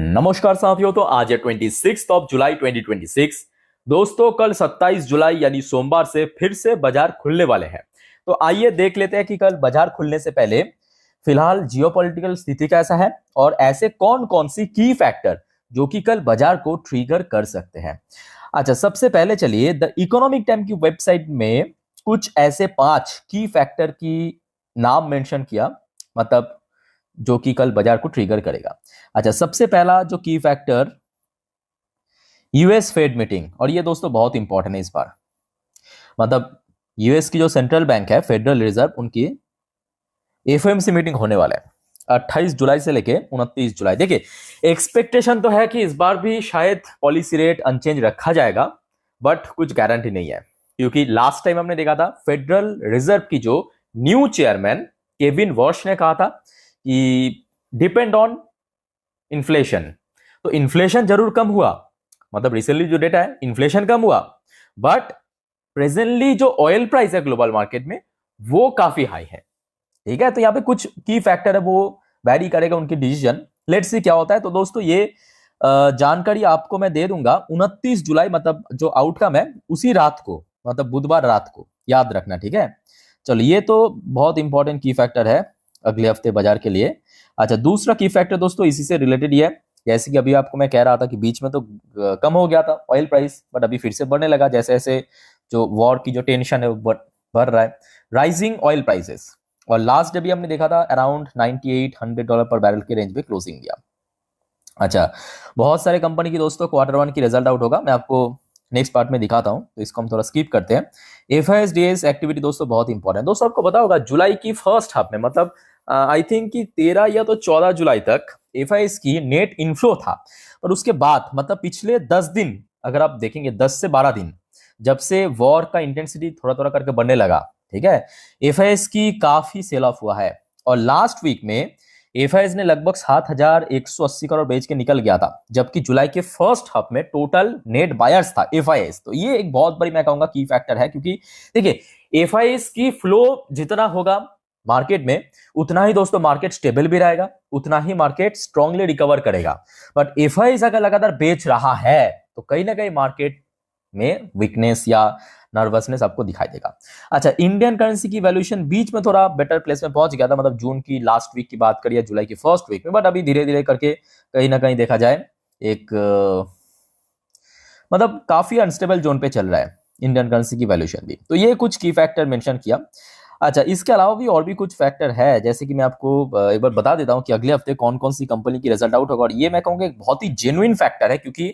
नमस्कार साथियों। तो आज है 26 ऑफ जुलाई 2026। दोस्तों कल 27 जुलाई यानी सोमवार से फिर से बाजार खुलने वाले हैं। तो आइए देख लेते हैं कि कल बाजार खुलने से पहले फिलहाल जियोपॉलिटिकल स्थिति कैसा है और ऐसे कौन कौन सी की फैक्टर जो कि कल बाजार को ट्रिगर कर सकते हैं। अच्छा, सबसे पहले चलिए द इकोनॉमिक टाइम की वेबसाइट में कुछ ऐसे 5 की फैक्टर की नाम मेंशन किया, मतलब जो कि कल बाजार को ट्रिगर करेगा। अच्छा, सबसे पहला जो की फैक्टर यूएस फेड मीटिंग, और ये दोस्तों बहुत इंपॉर्टेंट है इस बार। मतलब यूएस की जो सेंट्रल बैंक है फेडरल रिजर्व, उनकी एफओएमसी मीटिंग होने वाला है 28 जुलाई से लेके 29 जुलाई। देखिए एक्सपेक्टेशन तो है कि इस बार भी शायद पॉलिसी रेट अनचेंज रखा जाएगा, बट कुछ गारंटी नहीं है, क्योंकि लास्ट टाइम हमने देखा था फेडरल रिजर्व की जो न्यू चेयरमैन केविन वॉश ने कहा था कि डिपेंड ऑन इन्फ्लेशन। तो इन्फ्लेशन जरूर कम हुआ, मतलब रिसेंटली जो डेटा है इन्फ्लेशन कम हुआ, बट प्रेजेंटली जो ऑयल प्राइस है ग्लोबल मार्केट में वो काफी हाई है। ठीक है, तो यहाँ पे कुछ की फैक्टर है, वो वैरी करेगा उनकी डिसीजन। लेट्स सी क्या होता है। तो दोस्तों ये जानकारी आपको मैं दे दूंगा 29 जुलाई, मतलब जो आउटकम है उसी रात को, मतलब बुधवार रात को, याद रखना। ठीक है, चलो ये तो बहुत इंपॉर्टेंट की फैक्टर है अगले हफ्ते बाजार के लिए। अच्छा, दूसरा की फैक्टर दोस्तों इसी से रिलेटेड ही है। जैसे कि अभी आपको मैं कह रहा था कि बीच में तो कम हो गया था ऑयल प्राइस, बट अभी फिर से बढ़ने लगा जैसे जैसे जो वॉर की जो टेंशन है वो बढ़ रहा है। राइजिंग ऑयल प्राइसेस, और लास्ट डे भी हमने देखा था अराउंड $98-100 पर बैरल के रेंज में क्लोजिंग दिया। अच्छा, बहुत सारे कंपनी की दोस्तों Q1 की रिजल्ट आउट होगा, मैं आपको नेक्स्ट पार्ट में दिखाता हूं, तो इसको हम थोड़ा स्किप करते हैं। एफआईएसडीएस एक्टिविटी दोस्तों बहुत इंपॉर्टेंट है। दोस्तों आपको पता होगा जुलाई की फर्स्ट हाफ में, मतलब आई थिंक कि 13 या तो 14 जुलाई तक एफआईएस की नेट इनफ्लो था, पर उसके बाद मतलब पिछले 10 दिन अगर आप देखेंगे, 10 से 12 दिन, जब से वॉर का इंटेंसिटी थोड़ा थोड़ा करके बढ़ने लगा, ठीक है, एफआईएस की काफी सेल ऑफ हुआ है। और लास्ट वीक में एफआईएस ने लगभग 7,180 करोड़ बेच के निकल गया था, जबकि जुलाई के फर्स्ट हाफ में टोटल नेट बायर्स था एफआईएस। तो ये एक बहुत बड़ी मैं कहूंगा की फैक्टर है, क्योंकि देखिए एफआईएस की फ्लो जितना होगा मार्केट में, उतना ही दोस्तों मार्केट स्टेबल भी रहेगा, उतना ही मार्केट स्ट्रांगली रिकवर करेगा। बट एफआईएस अगर लगातार बेच रहा है तो कहीं ना कहीं मार्केट में वीकनेस या नर्वसनेस आपको दिखाई देगा। अच्छा, इंडियन करेंसी की वैल्यूएशन बीच में थोड़ा बेटर प्लेस में पहुंच गया था, मतलब जून की लास्ट वीक की बात करिए, जुलाई की फर्स्ट वीक में, बट अभी धीरे धीरे करके कहीं ना कहीं देखा जाए एक मतलब काफी अनस्टेबल जोन पे चल रहा है इंडियन करेंसी की वैल्यूएशन भी। तो ये कुछ की फैक्टर मेंशन किया। अच्छा, इसके अलावा भी और भी कुछ फैक्टर है, जैसे कि मैं आपको एक बार बता देता हूं कि अगले हफ्ते कौन कौन सी कंपनी की रिजल्ट आउट होगा, और ये मैं कहूंगा एक बहुत ही जेन्युइन फैक्टर है, क्योंकि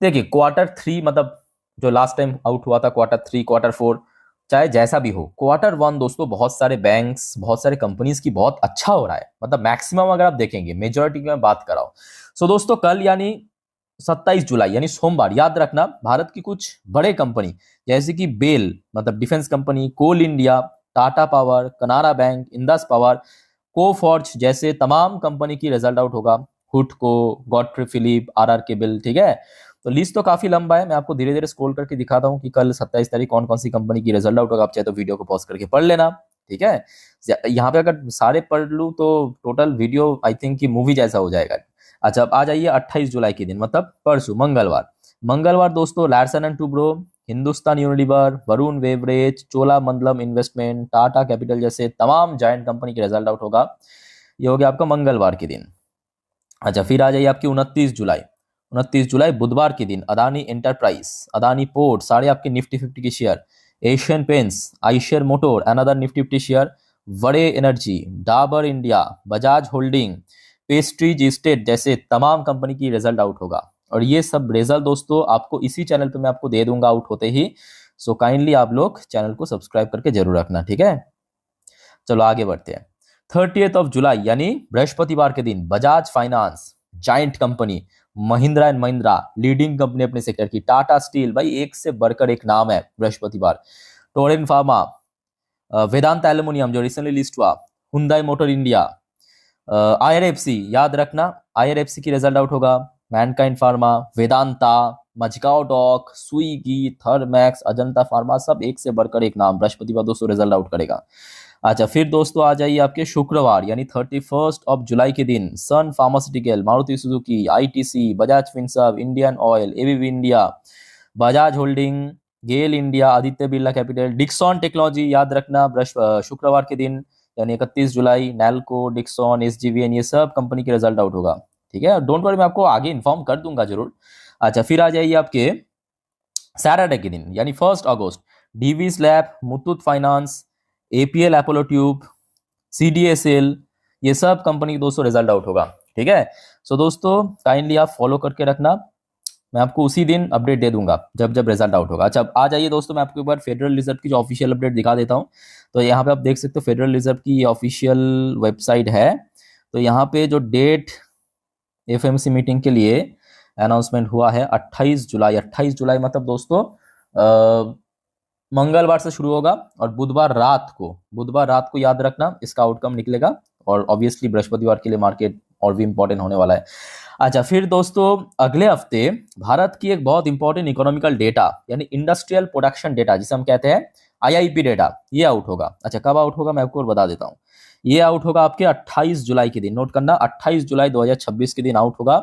देखिए Q3 मतलब जो लास्ट टाइम आउट हुआ था Q3 Q4, चाहे जैसा भी हो, Q1 दोस्तों बहुत सारे बैंक्स, बहुत सारे कंपनीज की बहुत अच्छा हो रहा है, मतलब मैक्सिमम अगर आप देखेंगे, मेजोरिटी की मैं बात कर रहा हूं। सो दोस्तों कल यानी 27 जुलाई यानी सोमवार, याद रखना, भारत की कुछ बड़े कंपनी जैसे कि बेल मतलब डिफेंस कंपनी, कोल इंडिया, टाटा पावर, कनारा बैंक, इंडस पावर, कोफॉर्ज जैसे तमाम कंपनी की रिजल्ट आउट होगा। हुडको, गॉडफ्रे फिलिप, आरआर केबल, ठीक है। तो लिस्ट तो काफी लंबा है, मैं आपको धीरे धीरे स्क्रॉल करके दिखाता हूँ कि कल 27 तारीख कौन कौन सी कंपनी की रिजल्ट आउट होगा। आप चाहे तो वीडियो को पॉज करके पढ़ लेना, ठीक है। यहाँ पे अगर सारे पढ़ लूँ तो टोटल वीडियो आई थिंक कि मूवी जैसा हो जाएगा। अच्छा, अब आ जाइए 28 जुलाई के दिन, मतलब परसों मंगलवार दोस्तों Larsen and Toubro, Hindustan Unilever, Varun beverage, Cholamandalam investment, Tata capital जैसे तमाम जायंट कंपनी के रिजल्ट आउट होगा। ये हो गया आपका मंगलवार के दिन। अच्छा, फिर आ जाइए आपकी 29 जुलाई बुधवार के दिन अदानी एंटरप्राइज, अदानी पोर्ट, सारे आपके निफ्टी 50 के share, Asian Paints, Eicher motor another Nifty 50 share, Waaree energy, Dabur India, Bajaj holding, Prestige estate जैसे तमाम कंपनी की रिजल्ट आउट होगा। और ये सब रिजल्ट दोस्तों आपको इसी चैनल पे मैं आपको दे दूंगा आउट होते ही। सो काइंडली आप लोग चैनल को सब्सक्राइब करके जरूर रखना, ठीक है। चलो आगे बढ़ते हैं। 30th ऑफ जुलाई यानी बृहस्पतिवार के दिन Bajaj finance, giant company, Mahindra and Mahindra, leading company अपने सेक्टर की, टाटा स्टील, भाई एक से बढ़कर एक नाम है बृहस्पतिवार, टोरेंट फार्मा, वेदांत एल्यूमिनियम जो रिसेंटली लिस्ट हुआ, हुंडई मोटर इंडिया, आईआरएफसी, याद रखना आईआरएफसी की रिजल्ट आउट होगा, Mankind Pharma, Vedanta, Mazagon Dock, Swiggy, Thermax, Ajanta Pharma, सब एक से बढ़कर एक नाम बृहस्पतिवार दोस्तों रिजल्ट आउट करेगा। अच्छा, फिर दोस्तों आ जाइए आपके शुक्रवार यानी 31 जुलाई के दिन Sun Pharmaceutical, Maruti Suzuki, ITC, Bajaj Finserv, Indian Oil, ABB India, Bajaj holding, GAIL India, Aditya Birla Capital, Dixon Technology, याद रखना शुक्रवार के दिन यानी 31 जुलाई, नैल्को, डिक्सॉन, एसजीवीएन, ये सब कंपनी के रिजल्ट आउट होगा। ठीक है, डोंट वरी, मैं आपको आगे इन्फॉर्म कर दूंगा जरूर। अच्छा, फिर आ जाइए आपके सैटरडे के दिन यानी 1 अगस्त, Divi's lab, Muthoot finance, APL Apollo tube, CDSL, ये सब कंपनी दोस्तों रिजल्ट आउट होगा। ठीक है, सो दोस्तों काइंडली आप फॉलो करके रखना, मैं आपको उसी दिन अपडेट दे दूंगा जब जब रिजल्ट आउट होगा। अच्छा, आ जाइए दोस्तों, मैं आपको एक बार फेडरल रिजर्व की जो ऑफिशियल अपडेट दिखा देता हूँ। तो यहाँ पे आप देख सकते हो फेडरल रिजर्व की ऑफिशियल वेबसाइट है। तो यहाँ पे जो डेट एफएमसी मीटिंग के लिए अनाउंसमेंट हुआ है 28 जुलाई। 28 जुलाई मतलब दोस्तों मंगलवार से शुरू होगा और बुधवार रात को याद रखना इसका आउटकम निकलेगा। और ऑब्वियसली बृहस्पतिवार के लिए मार्केट और भी इंपॉर्टेंट होने वाला है। अच्छा, फिर दोस्तों अगले हफ्ते भारत की एक बहुत इंपॉर्टेंट इकोनॉमिकल डेटा यानी इंडस्ट्रियल प्रोडक्शन डेटा जिसे हम कहते हैं आईआईपी डेटा, ये आउट होगा। अच्छा, कब आउट होगा मैं आपको और बता देता हूँ। ये आउट होगा आपके 28 जुलाई के दिन, नोट करना 28 जुलाई 2026 के दिन आउट होगा।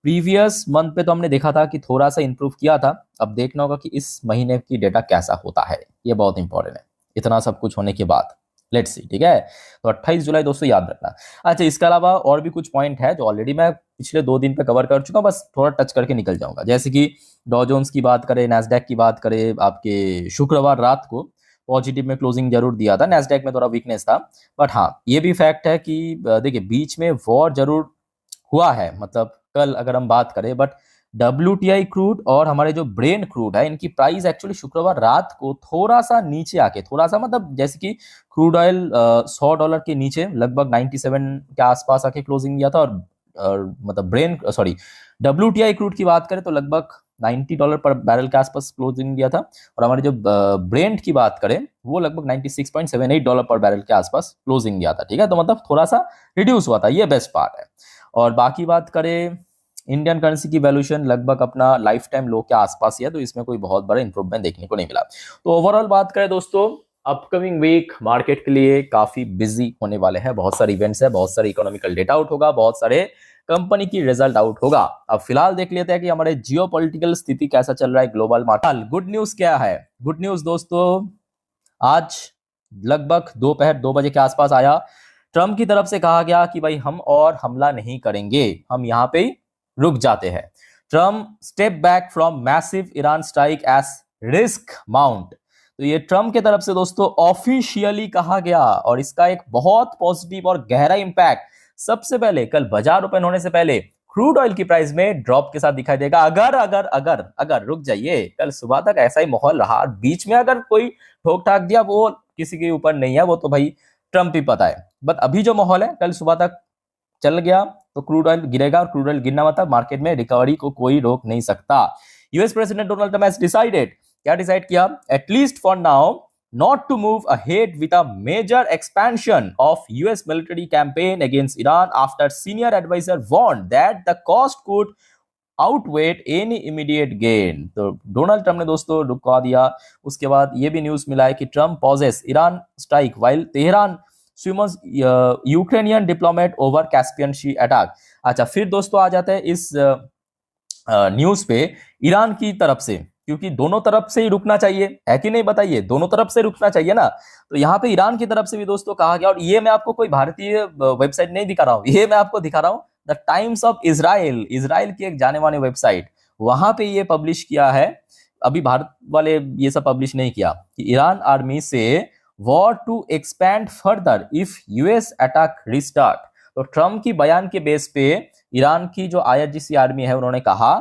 प्रीवियस मंथ पे तो हमने देखा था कि थोड़ा सा इंप्रूव किया था, अब देखना होगा कि इस महीने की डेटा कैसा होता है, ये बहुत इंपॉर्टेंट है इतना सब कुछ होने के बाद। लेट्स सी, ठीक है। तो 28 जुलाई दोस्तों याद रखना। अच्छा, इसके अलावा और भी कुछ पॉइंट है जो ऑलरेडी मैं पिछले 2 दिन पे कवर कर चुका हूं, बस थोड़ा टच करके निकल जाऊंगा। जैसे कि डॉ जोन्स की बात करें, नैस्डैक की बात करें, आपके शुक्रवार रात को पॉजिटिव में क्लोजिंग जरूर दिया था, नैस्डैक में थोड़ा वीकनेस था। बट हाँ, ये भी फैक्ट है कि देखिए बीच में वॉर जरूर हुआ है, मतलब कल अगर हम बात करें, बट WTI क्रूड और हमारे जो ब्रेन क्रूड है इनकी प्राइस एक्चुअली शुक्रवार रात को थोड़ा सा नीचे आके, थोड़ा सा मतलब जैसे कि क्रूड ऑयल $100 के नीचे लगभग 97 के आसपास आके क्लोजिंग दिया था, और मतलब WTI क्रूड की बात करें तो लगभग $90 पर बैरल के आसपास क्लोजिंग दिया था। और हमारे जो ब्रेंट की बात करें वो लगभग $96.78 पर बैरल के आसपास क्लोजिंग दिया था। ठीक है, तो मतलब थोड़ा सा रिड्यूस हुआ था, ये बेस्ट पार्ट है। और बाकी बात करें, इंडियन करेंसी की वैल्यूएशन लगभग अपना लाइफ टाइम लो के आसपास ही है, तो इसमें कोई बहुत बड़ा इंप्रूवमेंट देखने को नहीं मिला। तो ओवरऑल बात करें दोस्तों, अपकमिंग वीक मार्केट के लिए काफी बिजी होने वाले हैं, बहुत सारे इवेंट्स है, बहुत सारे इकोनॉमिकल डेटा आउट होगा, बहुत सारे कंपनी की रिजल्ट आउट होगा। अब फिलहाल देख लेते हैं कि हमारे जियोपॉलिटिकल स्थिति कैसा चल रहा है ग्लोबल मार्केट। गुड न्यूज क्या है? गुड न्यूज दोस्तों, आज लगभग दोपहर 2 बजे के आसपास आया, ट्रम्प की तरफ से कहा गया कि भाई हम और हमला नहीं करेंगे, हम यहां पे रुक जाते हैं। Trump step back from massive Iran strike as risk mount. तो ये ट्रम्प की तरफ से दोस्तों ऑफिशियली कहा गया, और इसका एक बहुत पॉजिटिव और गहरा इंपैक्ट सबसे पहले कल बाजार ओपन होने से पहले क्रूड ऑयल की प्राइस में ड्रॉप के साथ दिखाई देगा। अगर अगर अगर अगर रुक जाइए, कल सुबह तक ऐसा ही माहौल रहा, बीच में अगर कोई ठोक ठाक दिया वो किसी के ऊपर नहीं है, वो तो भाई ट्रम्प ही पता है। बट अभी जो माहौल है, कल सुबह तक चल गया तो क्रूड ऑयल गिरेगा, और क्रूड ऑयल गिरना मतलब मार्केट में रिकवरी को कोई रोक नहीं सकता। US president Donald Trump has decided, क्या डिसाइड किया? At least for now not to move ahead with a major expansion of US military campaign against Iran after senior advisor warned that the cost could outweigh any immediate gain। तो Donald Trump ने दोस्तों रुकवा दिया। उसके बाद ये भी news मिला है कि Trump pauses Iran strike while Tehran summons Ukrainian diplomat over Caspian Sea attack. अच्छा, फिर दोस्तों आ जाता है इस न्यूज पे ईरान की तरफ से, क्योंकि दोनों तरफ से ही रुकना चाहिए, है कि नहीं बताइए, दोनों तरफ से रुकना चाहिए ना। तो यहाँ पे ईरान की तरफ से भी दोस्तों कहा गया, और ये मैं आपको कोई भारतीय वेबसाइट नहीं दिखा रहा हूँ, ये मैं आपको दिखा रहा हूँ the times of Israel, Israel की एक जाने माने वेबसाइट, वहां पे ये पब्लिश किया है। अभी भारत वाले ये सब पब्लिश नहीं किया कि ईरान आर्मी से war to expand further if US attack restart. तो ट्रम्प की बयान के बेस पे ईरान की जो IRGC आर्मी है उन्होंने कहा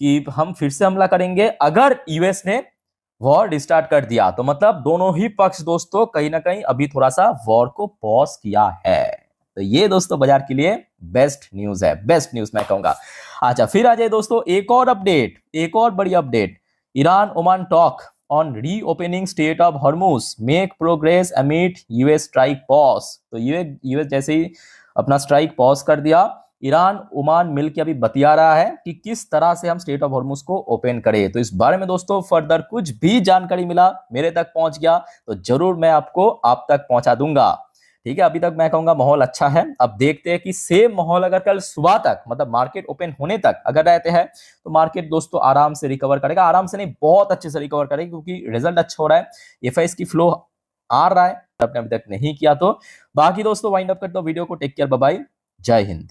कि हम फिर से हमला करेंगे अगर यूएस ने वॉर रिस्टार्ट कर दिया। तो मतलब दोनों ही पक्ष दोस्तों कहीं ना कहीं अभी थोड़ा सा वॉर को पॉज किया है। तो ये दोस्तों बाजार के लिए बेस्ट न्यूज है, बेस्ट न्यूज मैं कहूंगा। अच्छा, फिर आ जाए दोस्तों एक और अपडेट, एक और बड़ी update. Iran Oman talk on reopening state of Hormuz make progress amid US strike pause. तो यूएस जैसे ही अपना स्ट्राइक पॉज कर दिया, ईरान ओमान मिलकर अभी बतिया रहा है कि किस तरह से हम स्ट्रेट ऑफ हॉर्मुज को ओपन करें। तो इस बारे में दोस्तों फर्दर कुछ भी जानकारी मिला, मेरे तक पहुंच गया तो जरूर मैं आपको आप तक पहुंचा दूंगा। ठीक है, अभी तक मैं कहूंगा माहौल अच्छा है। अब देखते हैं कि सेम माहौल अगर कल सुबह तक मतलब मार्केट ओपन होने तक अगर रहते हैं तो मार्केट दोस्तों आराम से रिकवर करेगा, आराम से नहीं बहुत अच्छे से रिकवर करेगा, क्योंकि रिजल्ट अच्छा हो रहा है, एफआईएस की फ्लो आ रहा है, आपने अभी तक नहीं किया तो। बाकी दोस्तों वाइंड अप करते हो वीडियो को, टेक केयर, बाय बाय, जय हिंद।